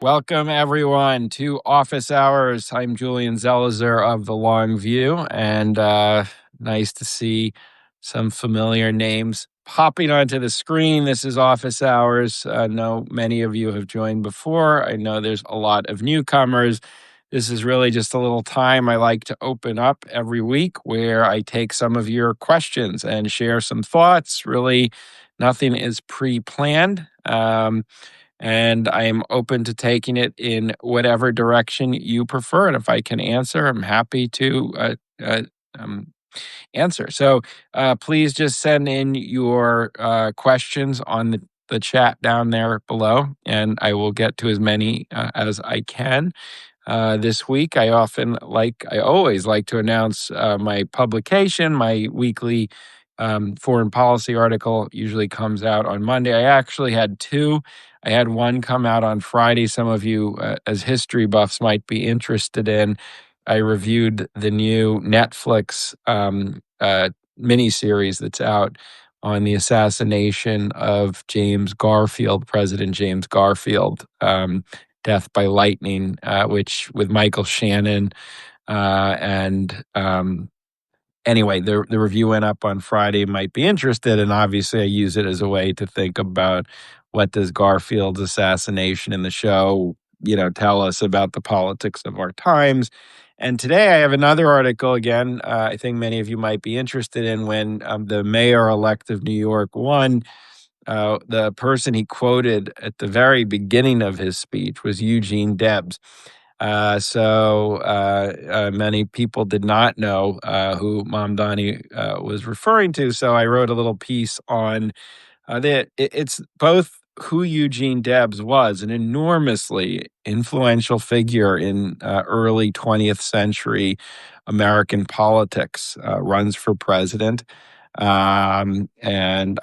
Welcome, everyone, to Office Hours. I'm Julian Zelizer of The Long View, and nice to see some familiar names popping onto the screen. This is Office Hours. I know many of you have joined before. I know there's a lot of newcomers. This is really just a little time I like to open up every week where I take some of your questions and share some thoughts. Really, nothing is pre-planned. And I am open to taking it in whatever direction you prefer. And if I can answer, I'm happy to um, answer. So please just send in your questions on the chat down there below, and I will get to as many as I can. This week, I always like to announce my publication. My weekly foreign policy article usually comes out on Monday. I actually had two. I had one come out on Friday. Some of you, as history buffs, might be interested in. I reviewed the new Netflix miniseries that's out on the assassination of President James Garfield. Death by Lightning, which with Michael Shannon. And anyway, the review went up on Friday. Might be interested, and obviously I use it as a way to think about what does Garfield's assassination in the show, tell us about the politics of our times. And today I have another article again. I think many of you might be interested in when the mayor-elect of New York won. The person he quoted at the very beginning of his speech was Eugene Debs. So many people did not know who Mamdani was referring to. So I wrote a little piece on that. It's both who Eugene Debs was, an enormously influential figure in early 20th century American politics, runs for president. And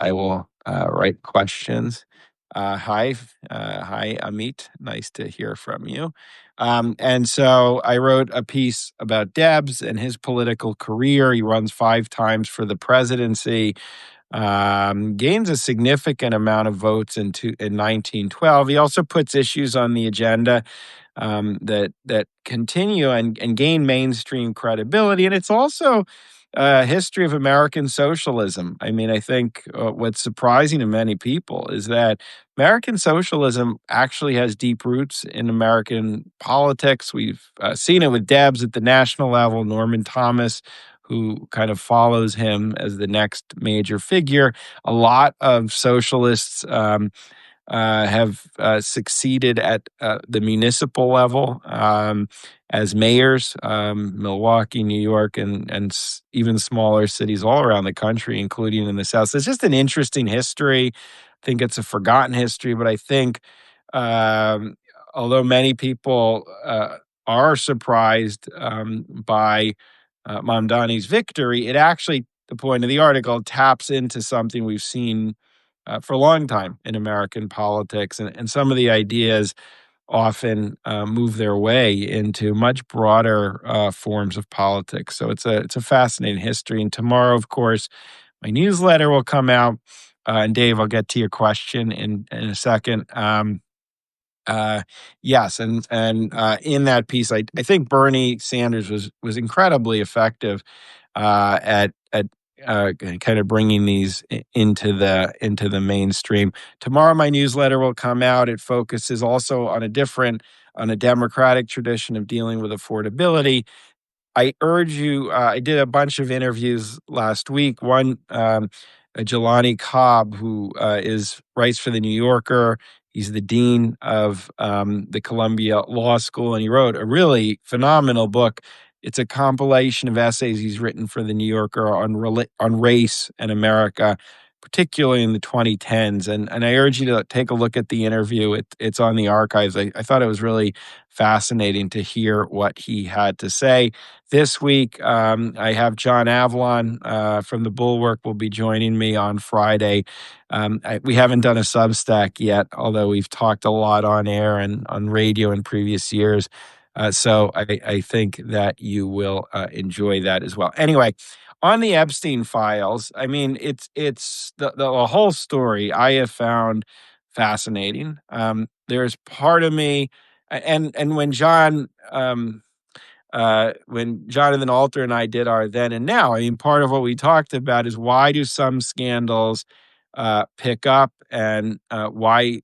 I will write questions. Hi, Amit. Nice to hear from you. And so I wrote a piece about Debs and his political career. He runs 5 times for the presidency, gains a significant amount of votes in 1912. He also puts issues on the agenda that continue and gain mainstream credibility. And it's also a history of American socialism. I mean, I think what's surprising to many people is that American socialism actually has deep roots in American politics. We've seen it with Debs at the national level, Norman Thomas, who kind of follows him as the next major figure. A lot of socialists have succeeded at the municipal level as mayors, Milwaukee, New York, and even smaller cities all around the country, including in the South. So it's just an interesting history. I think it's a forgotten history, but I think although many people are surprised by Mamdani's victory, it actually, the point of the article, taps into something we've seen for a long time in American politics, and some of the ideas often move their way into much broader forms of politics. So it's a fascinating history. And tomorrow, of course, my newsletter will come out. And Dave, I'll get to your question in a second. Yes, and in that piece, I think Bernie Sanders was incredibly effective at kind of bringing these into the mainstream. Tomorrow, my newsletter will come out. It focuses also on a democratic tradition of dealing with affordability. I urge you. I did a bunch of interviews last week. One, Jelani Cobb, who writes for the New Yorker. He's the dean of the Columbia Law School, and he wrote a really phenomenal book. It's a compilation of essays he's written for the New Yorker on race and America, particularly in the 2010s. And I urge you to take a look at the interview. It's on the archives. I thought it was really fascinating to hear what he had to say. This week, I have John Avalon from the Bulwark will be joining me on Friday. We haven't done a Substack yet, although we've talked a lot on air and on radio in previous years. So I think that you will enjoy that as well. Anyway, on the Epstein files, I mean, it's the whole story I have found fascinating. There's part of me And when Jonathan Alter and I did our Then and Now, I mean, part of what we talked about is why do some scandals pick up, and why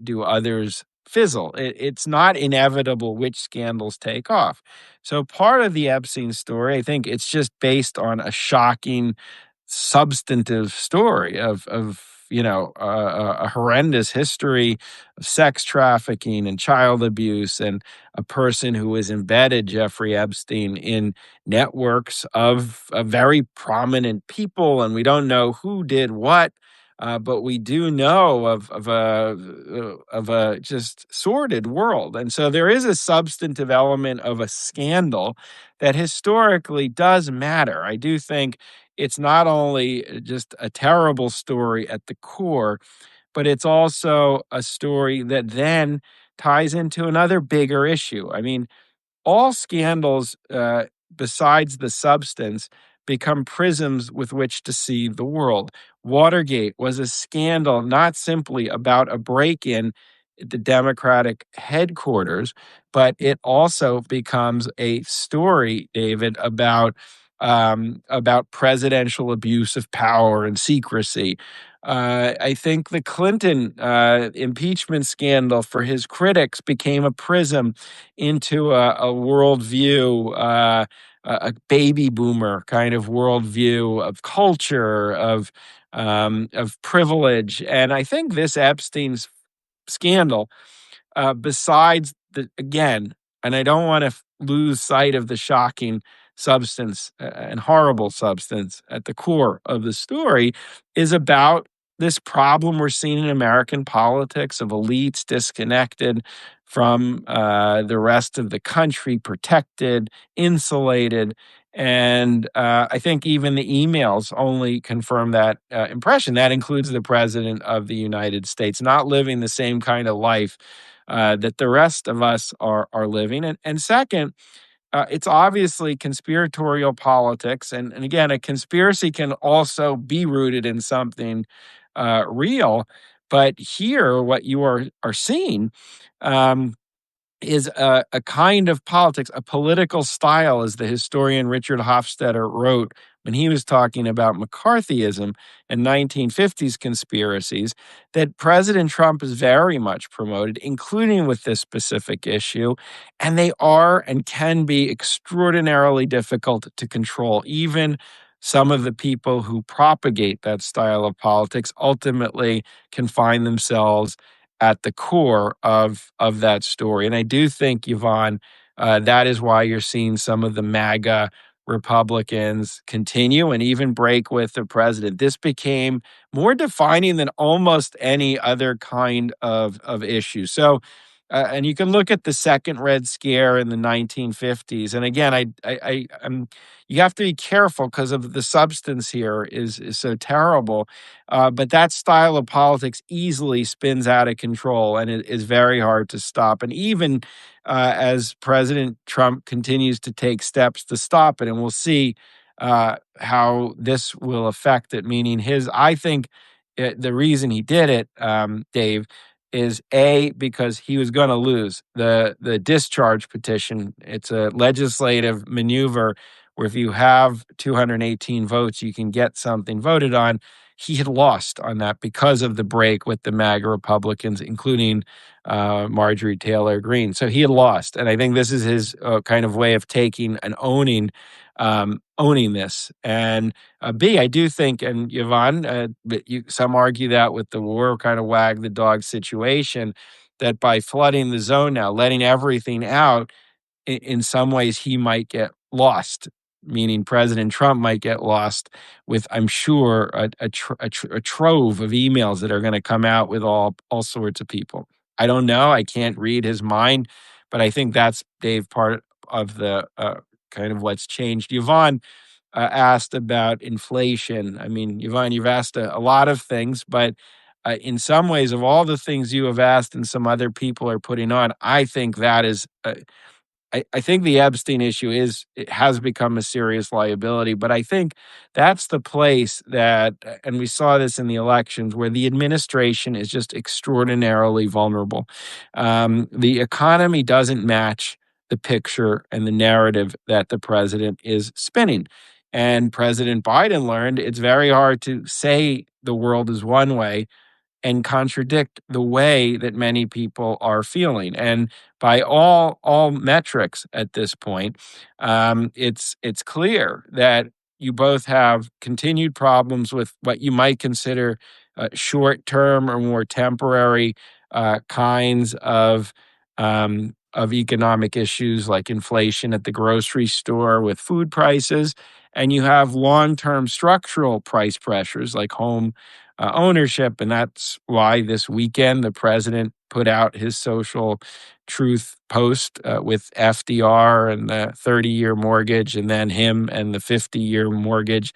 do others fizzle? It's not inevitable which scandals take off. So part of the Epstein story, I think it's just based on a shocking substantive story of a horrendous history of sex trafficking and child abuse, and a person who was embedded, Jeffrey Epstein, in networks of very prominent people, and we don't know who did what. But we do know of a just sordid world, and so there is a substantive element of a scandal that historically does matter. I do think it's not only just a terrible story at the core, but it's also a story that then ties into another bigger issue. I mean, all scandals, besides the substance, become prisms with which to see the world. Watergate was a scandal not simply about a break in the Democratic headquarters, but it also becomes a story, David, about presidential abuse of power and secrecy. I think the Clinton impeachment scandal for his critics became a prism into a worldview, a baby boomer kind of worldview of culture, of privilege. And I think this Epstein's scandal, besides again, and I don't want to lose sight of the shocking substance and horrible substance at the core of the story, is about this problem we're seeing in American politics of elites disconnected from the rest of the country, protected, insulated. And I think even the emails only confirm that impression. That includes the president of the United States not living the same kind of life that the rest of us are living. And second, it's obviously conspiratorial politics. And again, a conspiracy can also be rooted in something real. But here, what you are seeing um, is a kind of politics, a political style, as the historian Richard Hofstadter wrote when he was talking about McCarthyism and 1950s conspiracies, that President Trump is very much promoted, including with this specific issue. And they are and can be extraordinarily difficult to control. Even some of the people who propagate that style of politics ultimately can find themselves at the core of that story. And I do think, Yvonne, that is why you're seeing some of the MAGA Republicans continue and even break with the president. This became more defining than almost any other kind of issue. So, and you can look at the second Red Scare in the 1950s. And again, you have to be careful because of the substance here is so terrible. But that style of politics easily spins out of control, and it is very hard to stop. And even as President Trump continues to take steps to stop it, and we'll see how this will affect it. Meaning, I think the reason he did it, Dave, is because he was going to lose the discharge petition. It's a legislative maneuver where if you have 218 votes, you can get something voted on. He had lost on that because of the break with the MAGA Republicans, including Marjorie Taylor Greene. So he had lost, and I think this is his kind of way of taking and owning this. And I do think, and Yvonne, some argue that with the war kind of wag the dog situation, that by flooding the zone now, letting everything out, in some ways he might get lost, meaning President Trump might get lost with, I'm sure, a trove of emails that are going to come out with all sorts of people. I don't know. I can't read his mind, but I think that's, Dave, part of the kind of what's changed. Yvonne asked about inflation. I mean, Yvonne, you've asked a lot of things, but in some ways, of all the things you have asked and some other people are putting on, I think that is I think the Epstein issue it has become a serious liability, but I think that's the place that, and we saw this in the elections, where the administration is just extraordinarily vulnerable. The economy doesn't match the picture and the narrative that the president is spinning. And President Biden learned it's very hard to say the world is one way and contradict the way that many people are feeling. And by all metrics at this point, it's clear that you both have continued problems with what you might consider short term or more temporary kinds of economic issues like inflation at the grocery store with food prices. And you have long term structural price pressures like home ownership. And that's why this weekend the president put out his social truth post with FDR and the 30-year mortgage, and then him and the 50-year mortgage.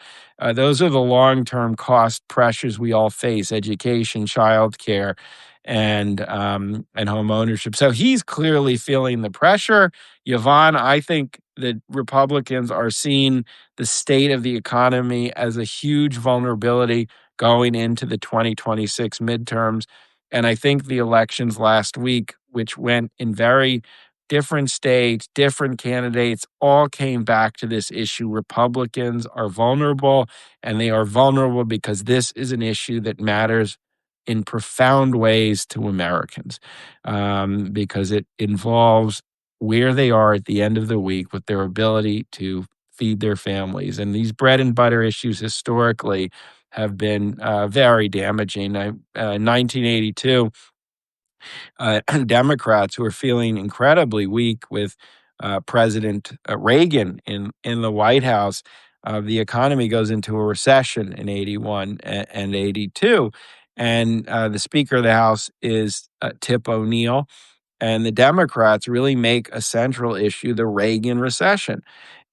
Those are the long term cost pressures we all face: education, childcare, and home ownership. So he's clearly feeling the pressure. Yvonne, I think that Republicans are seeing the state of the economy as a huge vulnerability going into the 2026 midterms. And I think the elections last week, which went in very different states, different candidates, all came back to this issue. Republicans are vulnerable, and they are vulnerable because this is an issue that matters in profound ways to Americans, because it involves where they are at the end of the week with their ability to feed their families. And these bread and butter issues historically have been very damaging. 1982, Democrats who are feeling incredibly weak with President Reagan in the White House. The economy goes into a recession in 81 and 82. And the Speaker of the House is Tip O'Neill. And the Democrats really make a central issue the Reagan recession.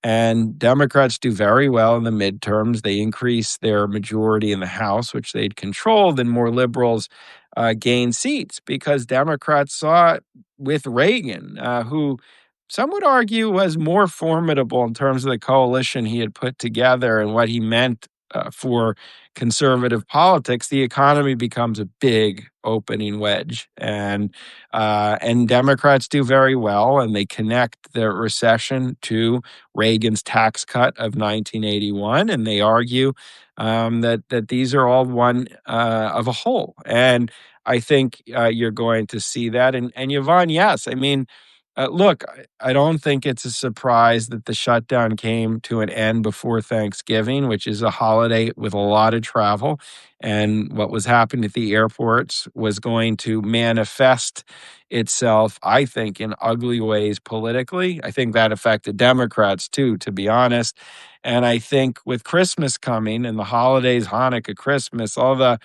And Democrats do very well in the midterms. They increase their majority in the House, which they'd controlled, and more liberals gain seats because Democrats saw it with Reagan, who some would argue was more formidable in terms of the coalition he had put together and what he meant for conservative politics. The economy becomes a big opening wedge, and Democrats do very well, and they connect the recession to Reagan's tax cut of 1981, and they argue that these are all one of a whole. And I think you're going to see that. And Yvonne, yes, I mean, look, I don't think it's a surprise that the shutdown came to an end before Thanksgiving, which is a holiday with a lot of travel. And what was happening at the airports was going to manifest itself, I think, in ugly ways politically. I think that affected Democrats too, to be honest. And I think with Christmas coming and the holidays, Hanukkah, Christmas, all the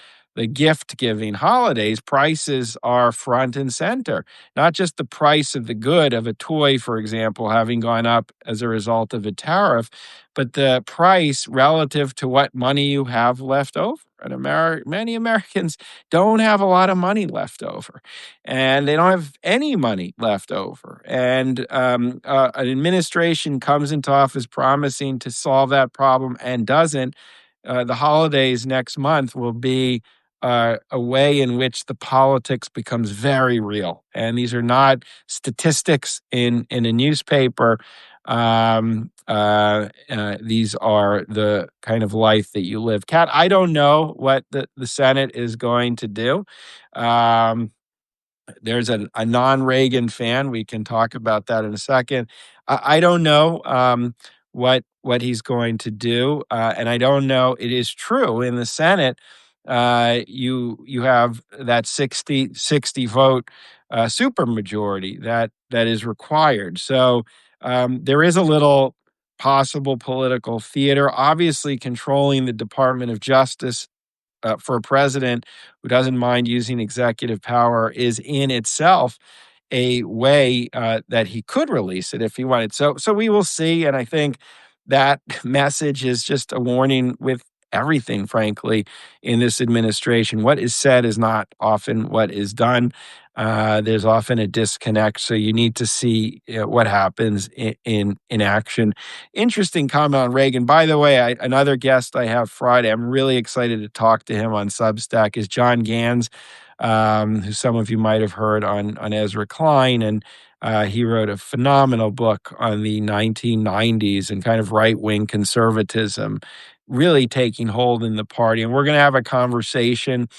gift giving holidays, prices are front and center. Not just the price of the good of a toy, for example, having gone up as a result of a tariff, but the price relative to what money you have left over. And many Americans don't have a lot of money left over, and they don't have any money left over. And an administration comes into office promising to solve that problem and doesn't. The holidays next month will be a way in which the politics becomes very real. And these are not statistics in a newspaper. These are the kind of life that you live. Kat, I don't know what the Senate is going to do. There's a non-Reagan fan. We can talk about that in a second. I don't know what he's going to do, and I don't know. It is true in the Senate. You have that 60 vote supermajority that is required. So there is a little possible political theater. Obviously, controlling the Department of Justice for a president who doesn't mind using executive power is in itself a way that he could release it if he wanted. So we will see. And I think that message is just a warning with everything, frankly, in this administration. What is said is not often what is done. There's often a disconnect, so you need to see what happens in action. Interesting comment on Reagan. By the way, another guest I have Friday. I'm really excited to talk to him on Substack. Is John Gans, who some of you might have heard on Ezra Klein, and he wrote a phenomenal book on the 1990s and kind of right wing conservatism really taking hold in the party. And we're going to have a conversation,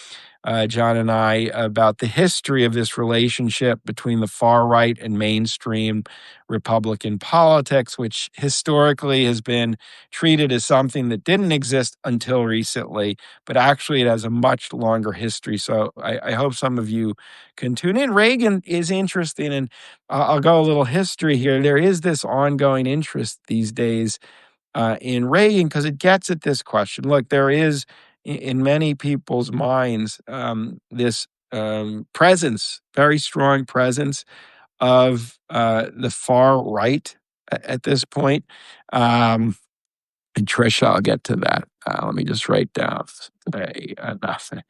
John and I, about the history of this relationship between the far right and mainstream Republican politics, which historically has been treated as something that didn't exist until recently, but actually it has a much longer history. So I hope some of you can tune in. Reagan is interesting, and I'll go a little history here. There is this ongoing interest these days in Reagan because it gets at this question. Look, there is in many people's minds this presence, very strong presence of the far right at this point. Um, and Trisha, I'll get to that. Let me just write down nothing.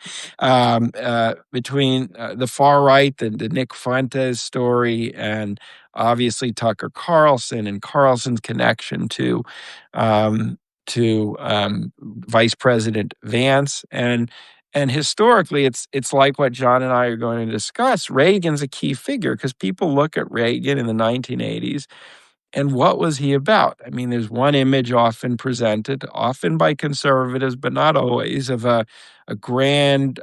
Between the far right, the Nick Fuentes story, and obviously Tucker Carlson and Carlson's connection um, to Vice President Vance, and historically, it's like what John and I are going to discuss. Reagan's a key figure because people look at Reagan in the 1980s and what was he about? I mean, there's one image often presented, often by conservatives, but not always, of a grand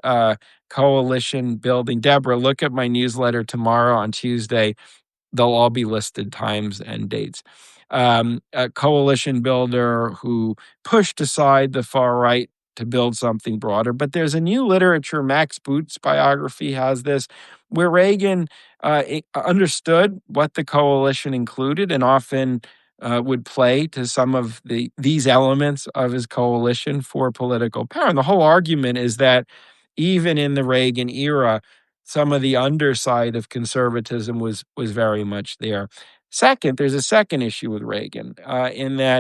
coalition building. Deborah, look at my newsletter tomorrow on Tuesday. They'll all be listed times and dates. A coalition builder who pushed aside the far right to build something broader. But there's a new literature, Max Boot's biography has this, where Reagan understood what the coalition included and often would play to some of these elements of his coalition for political power. And the whole argument is that even in the Reagan era, some of the underside of conservatism was very much there. Second, there's a second issue with Reagan in that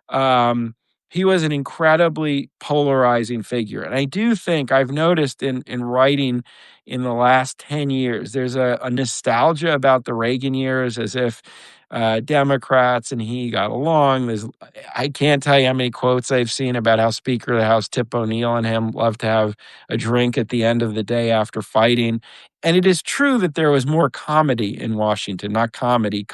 um, he was an incredibly polarizing figure, and I do think I've noticed in writing in the last 10 years, there's a nostalgia about the Reagan years, as if Democrats and he got along. I can't tell you how many quotes I've seen about how Speaker of the House Tip O'Neill and him loved to have a drink at the end of the day after fighting. And it is true that there was more comedy in Washington, not comedy,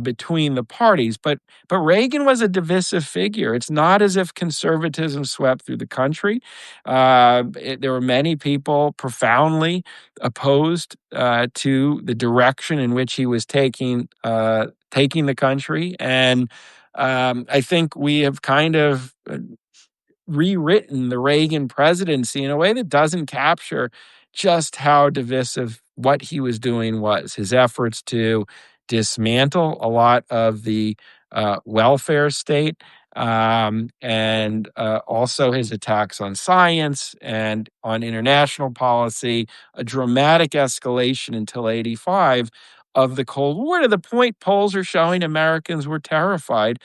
between the parties. But Reagan was a divisive figure. It's not as if conservatism swept through the country. There were many people profoundly opposed to the direction in which he was taking the country, and I think we have kind of rewritten the Reagan presidency in a way that doesn't capture just how divisive what he was doing was. His efforts to dismantle a lot of the welfare state, and also his attacks on science and on international policy, a dramatic escalation until 85 of the Cold War, to the point polls are showing Americans were terrified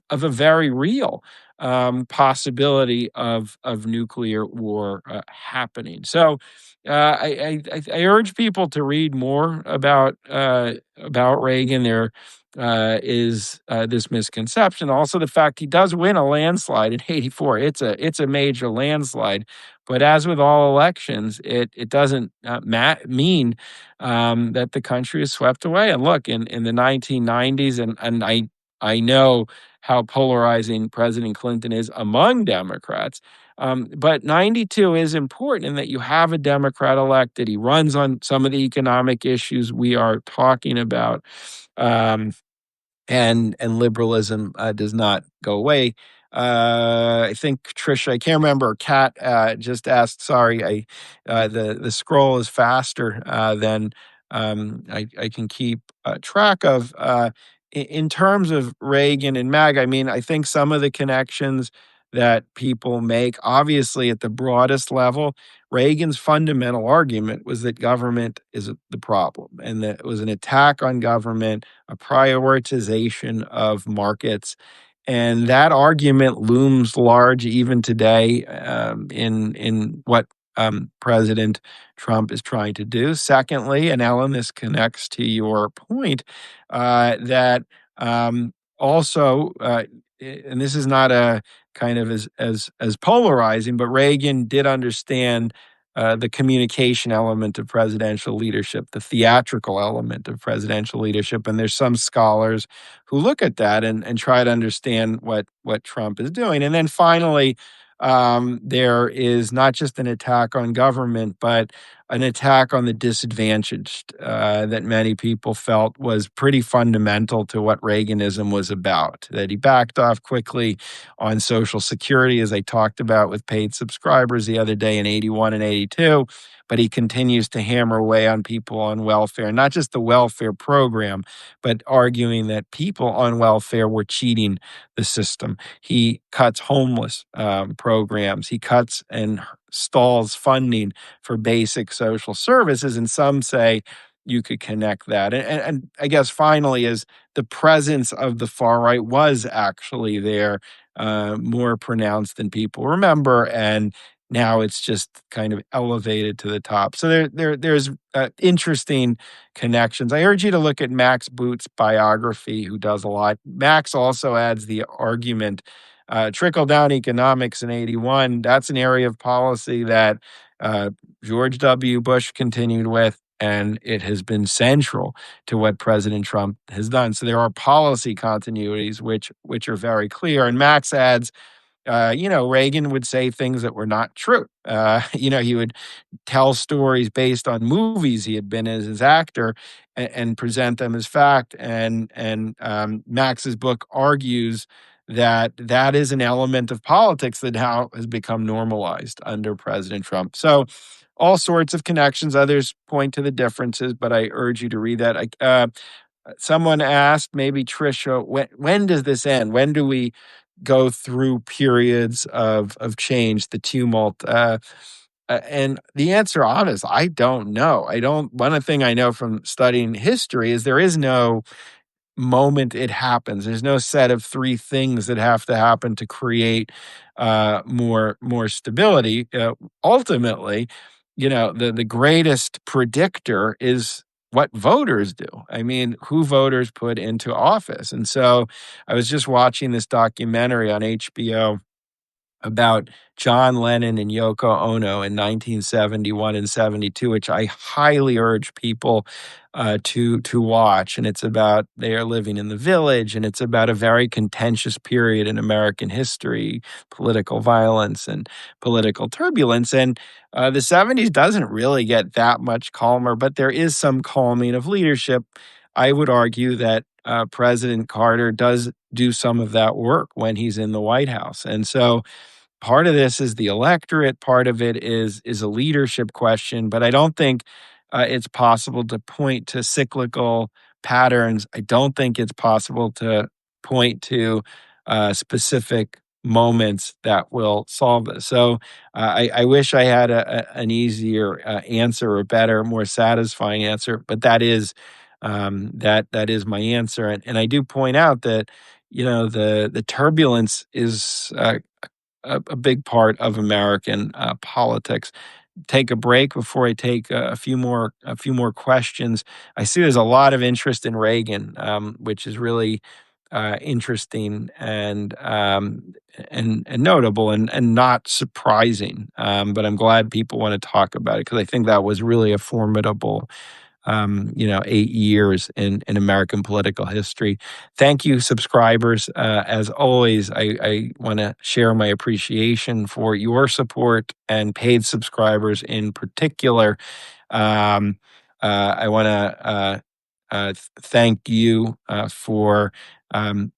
of a very real possibility of nuclear war happening. So I urge people to read more about Reagan. There is this misconception, also the fact he does win a landslide in '84. It's a major landslide, but as with all elections, it doesn't mean that the country is swept away. And look, in the 1990s, and I know how polarizing President Clinton is among Democrats. But 92 is important in that you have a Democrat elected. He runs on some of the economic issues we are talking about. Um, and liberalism does not go away. I think Trisha, I can't remember. Kat just asked. Sorry, the scroll is faster than I can keep track of. In terms of Reagan and MAG, I mean, I think some of the connections that people make, obviously at the broadest level, Reagan's fundamental argument was that government is the problem, and that it was an attack on government, a prioritization of markets. And that argument looms large even today in what President Trump is trying to do. Secondly, and Ellen, this connects to your point that also, and this is not a kind of as polarizing, but Reagan did understand the communication element of presidential leadership, the theatrical element of presidential leadership. And there's some scholars who look at that and try to understand what Trump is doing. And then finally, there is not just an attack on government, but an attack on the disadvantaged that many people felt was pretty fundamental to what Reaganism was about. That he backed off quickly on Social Security, as I talked about with paid subscribers the other day in 81 and 82. But he continues to hammer away on people on welfare, not just the welfare program, but arguing that people on welfare were cheating the system. He cuts homeless programs. He cuts and stalls funding for basic social services. And some say you could connect that. And I guess finally is the presence of the far right was actually there, more pronounced than people remember. And now it's just kind of elevated to the top. So there's interesting connections. I urge you to look at Max Boot's biography, who does a lot. Max also adds the argument, trickle down economics in 81. That's an area of policy that George W. Bush continued with, and it has been central to what President Trump has done. So there are policy continuities which are very clear. And Max adds, Reagan would say things that were not true. He would tell stories based on movies he had been as his actor and present them as fact. And Max's book argues that that is an element of politics that now has become normalized under President Trump. So all sorts of connections. Others point to the differences, but I urge you to read that. Someone asked, maybe Trisha, when does this end? When do we go through periods of change, the tumult? And the answer, honest, I don't know. One thing I know from studying history is there is no moment it happens. There's no set of three things that have to happen to create more stability. Ultimately, the greatest predictor is what voters do. I mean, who voters put into office. And so I was just watching this documentary on HBO about John Lennon and Yoko Ono in 1971 and 72, which I highly urge people to watch. And it's about they are living in the village, and it's about a very contentious period in American history, political violence and political turbulence. And the 70s doesn't really get that much calmer, but there is some calming of leadership. I would argue that President Carter does do some of that work when he's in the White House. And so part of this is the electorate, part of it is a leadership question, but I don't think it's possible to point to cyclical patterns. I don't think it's possible to point to specific moments that will solve this. So I wish I had an easier answer, or better, more satisfying answer, but that is that is my answer. And I do point out that the turbulence is a big part of American politics. Take a break before I take a few more questions. I see there's a lot of interest in Reagan, which is really interesting and notable and not surprising. But I'm glad people want to talk about it, because I think that was really a formidable 8 years in American political history. Thank you, subscribers. As always, I want to share my appreciation for your support, and paid subscribers in particular. I want to thank you for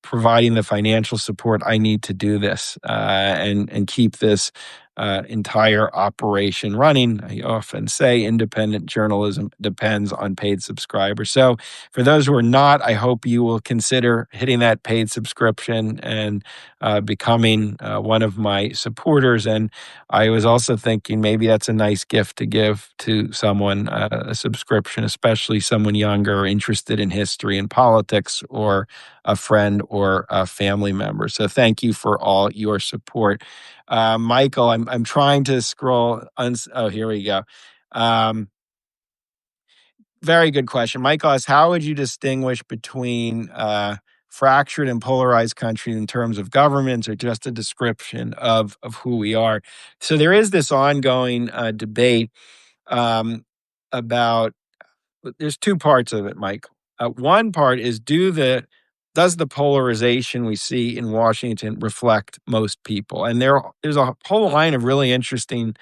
providing the financial support I need to do this and keep this entire operation running. I often say independent journalism depends on paid subscribers. So for those who are not, I hope you will consider hitting that paid subscription and becoming one of my supporters. And I was also thinking maybe that's a nice gift to give to someone, a subscription, especially someone younger or interested in history and politics, or a friend or a family member. So thank you for all your support. Michael, I'm trying to scroll. Oh, here we go. Um, Very good question. Michael asks, how would you distinguish between fractured and polarized countries in terms of governments, or just a description of who we are? So there is this ongoing debate um, about, there's two parts of it, Michael. One part is, does the polarization we see in Washington reflect most people? And there's a whole line of really interesting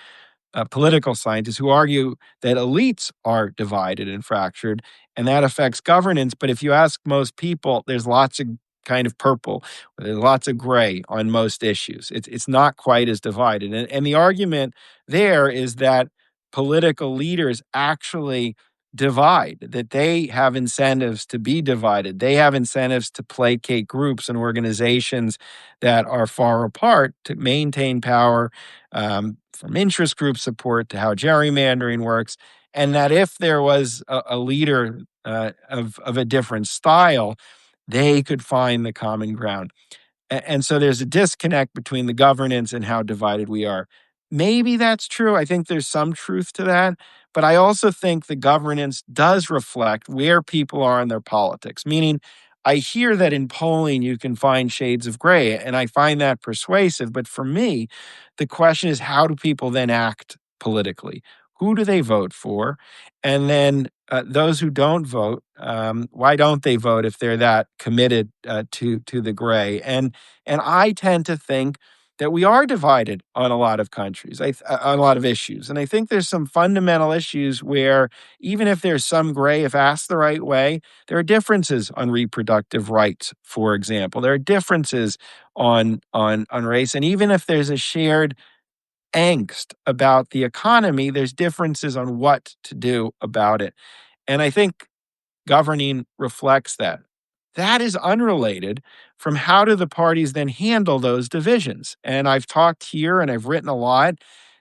political scientists who argue that elites are divided and fractured, and that affects governance. But if you ask most people, there's lots of kind of purple, there's lots of gray on most issues. It's not quite as divided. And the argument there is that political leaders actually divide, that they have incentives to be divided. They have incentives to placate groups and organizations that are far apart to maintain power, from interest group support to how gerrymandering works. And that if there was a leader of a different style, they could find the common ground. And so there's a disconnect between the governance and how divided we are. Maybe that's true. I think there's some truth to that. But I also think the governance does reflect where people are in their politics, meaning I hear that in polling you can find shades of gray, and I find that persuasive. But for me, the question is, how do people then act politically? Who do they vote for? And then those who don't vote, why don't they vote if they're that committed to the gray? And I tend to think that we are divided on a lot of countries, on a lot of issues. And I think there's some fundamental issues where, even if there's some gray, if asked the right way, there are differences on reproductive rights, for example. There are differences on race. And even if there's a shared angst about the economy, there's differences on what to do about it. And I think governing reflects that. That is unrelated from how do the parties then handle those divisions. And I've talked here and I've written a lot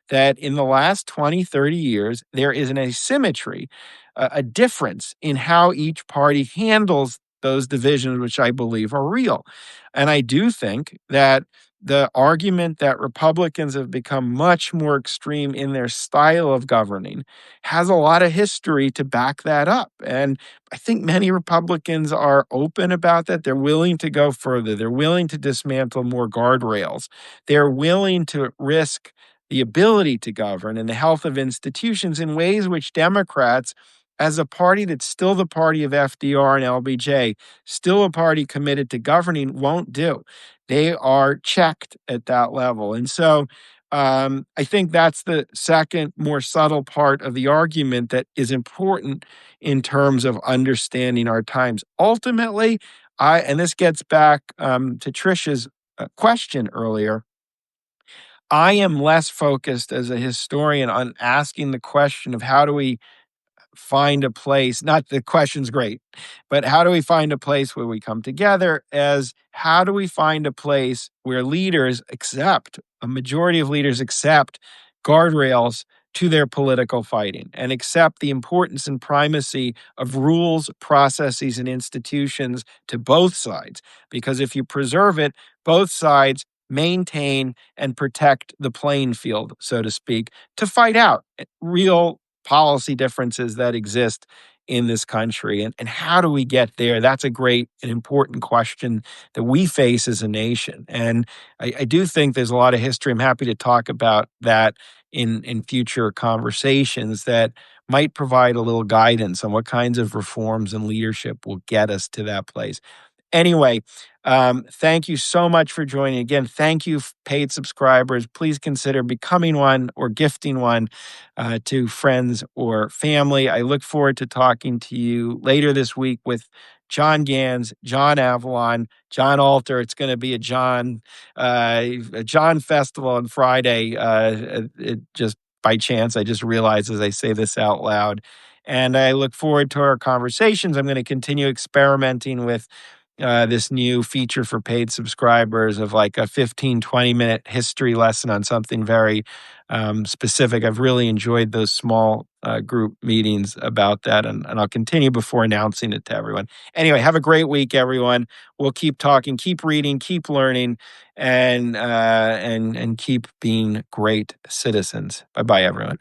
that in the last 20, 30 years, there is an asymmetry, a difference in how each party handles those divisions, which I believe are real. And I do think that the argument that Republicans have become much more extreme in their style of governing has a lot of history to back that up. And I think many Republicans are open about that. They're willing to go further. They're willing to dismantle more guardrails. They're willing to risk the ability to govern and the health of institutions in ways which Democrats, as a party that's still the party of FDR and LBJ, still a party committed to governing, won't do. They are checked at that level. And so I think that's the second, more subtle part of the argument that is important in terms of understanding our times. Ultimately, and this gets back to Trisha's question earlier, I am less focused as a historian on asking the question of how do we find a place, not the question's great, but how do we find a place where we come together, as how do we find a place where leaders accept, a majority of leaders accept guardrails to their political fighting and accept the importance and primacy of rules, processes, and institutions to both sides. Because if you preserve it, both sides maintain and protect the playing field, so to speak, to fight out real policy differences that exist in this country. And how do we get there? That's a great and important question that we face as a nation. And I do think there's a lot of history. I'm happy to talk about that in future conversations that might provide a little guidance on what kinds of reforms and leadership will get us to that place. Anyway, thank you so much for joining. Again, thank you, paid subscribers. Please consider becoming one or gifting one to friends or family. I look forward to talking to you later this week with John Gans, John Avalon, John Alter. It's going to be a John festival on Friday. It just by chance, I just realized as I say this out loud. And I look forward to our conversations. I'm going to continue experimenting with this new feature for paid subscribers of like a 15, 20-minute history lesson on something very specific. I've really enjoyed those small group meetings about that, and I'll continue before announcing it to everyone. Anyway, have a great week, everyone. We'll keep talking, keep reading, keep learning, and keep being great citizens. Bye bye, everyone.